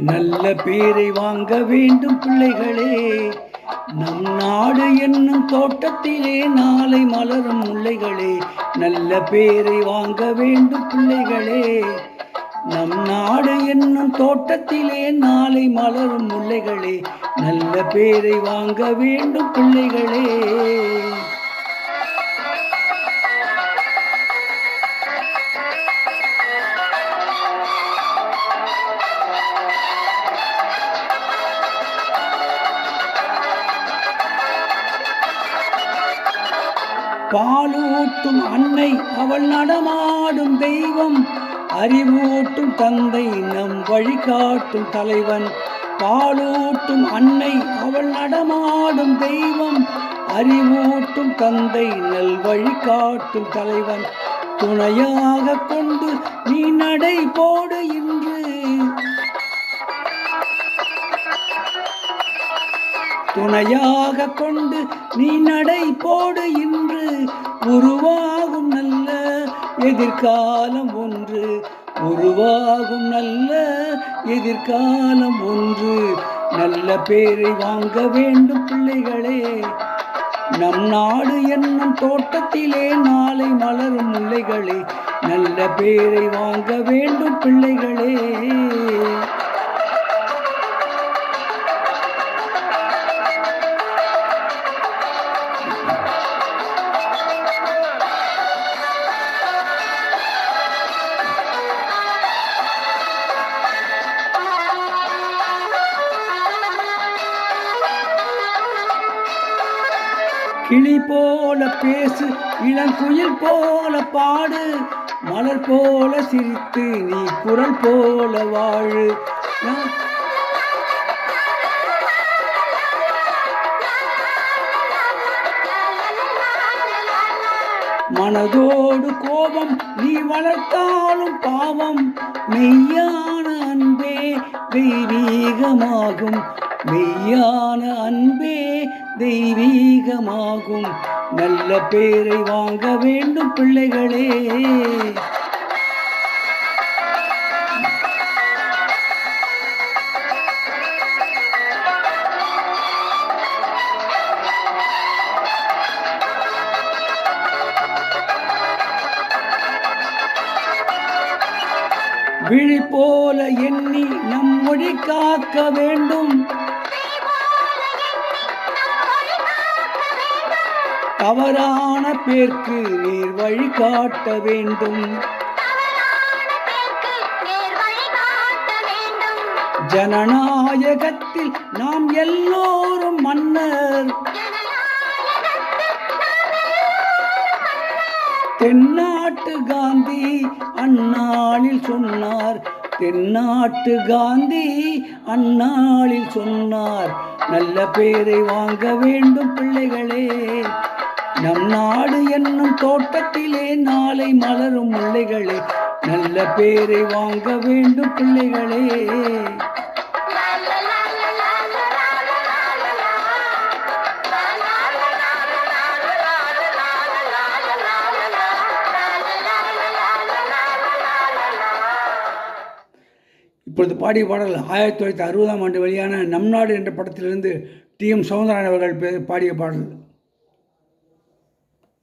நல்ல பேரை வாங்க வேண்டும் பிள்ளைகளே. நம் நாடு என்னும் தோட்டத்திலே நாளை மலரும் முல்லைகளே. நல்ல பேரை வாங்க வேண்டும் பிள்ளைகளே. நம் நாடு என்னும் தோட்டத்திலே நாளை மலரும் முல்லைகளே. நல்ல பேரை வாங்க வேண்டும் பிள்ளைகளே. பாலூட்டும் அன்னை அவள் நடமாடும் தெய்வம். அறிவூட்டும் தந்தை நம் வழிகாட்டும் தலைவன். பாலூட்டும் அன்னை அவள் நடமாடும் தெய்வம். அறிவூட்டும் தந்தை நல் வழிகாட்டும் தலைவன். துணையாக கொண்டு நீ நடை போடு இன்று. துணையாக கொண்டு நீ நடை போடு இன்று. உருவாகும் நல்ல எதிர்காலம் ஒன்று. உருவாகும் நல்ல எதிர்காலம் ஒன்று. நல்ல பேரை வாங்க வேண்டும் பிள்ளைகளே. நம் நாடு என்னும் தோட்டத்திலே நாளை மலரும் முல்லைகளே. நல்ல பேரை வாங்க வேண்டும் பிள்ளைகளே. கிளி போல பேசு, இளங்குயில் போல பாடு. மலர் போல சிரித்து நீ குரல் போல வாழு. மனதோடு கோபம் நீ வளர்த்தாலும் பாவம். மெய்யான அன்பே தெய்வீகமாகும். மெய்யான அன்பே தெய்வீகமாகும். நல்ல பேரை வாங்க வேண்டும் பிள்ளைகளே. விழி போல எண்ணி நம் மொழி காக்க வேண்டும். தவறான பேர்க்கு நீர் வழி காட்ட வேண்டும். ஜனநாயகத்தில் நாம் எல்லோரும் மன்னர். தென்னாட்டு காந்தி அந்நாளில் சொன்னார். தென்னாட்டு காந்தி அந்நாளில் சொன்னார். நல்ல பேரை வாங்க வேண்டும் பிள்ளைகளே. நம் நாடு என்னும் தோட்டத்திலே நாளை மலரும் முல்லைகளே. நல்ல பேரை வாங்க வேண்டும் பிள்ளைகளே. இப்பொழுது பாடிய பாடல் 1960ஆம் ஆண்டு வெளியான நம் நாடு என்ற படத்திலிருந்து டி.எம். சௌந்தரராயன் அவர்கள் பாடிய பாடல்.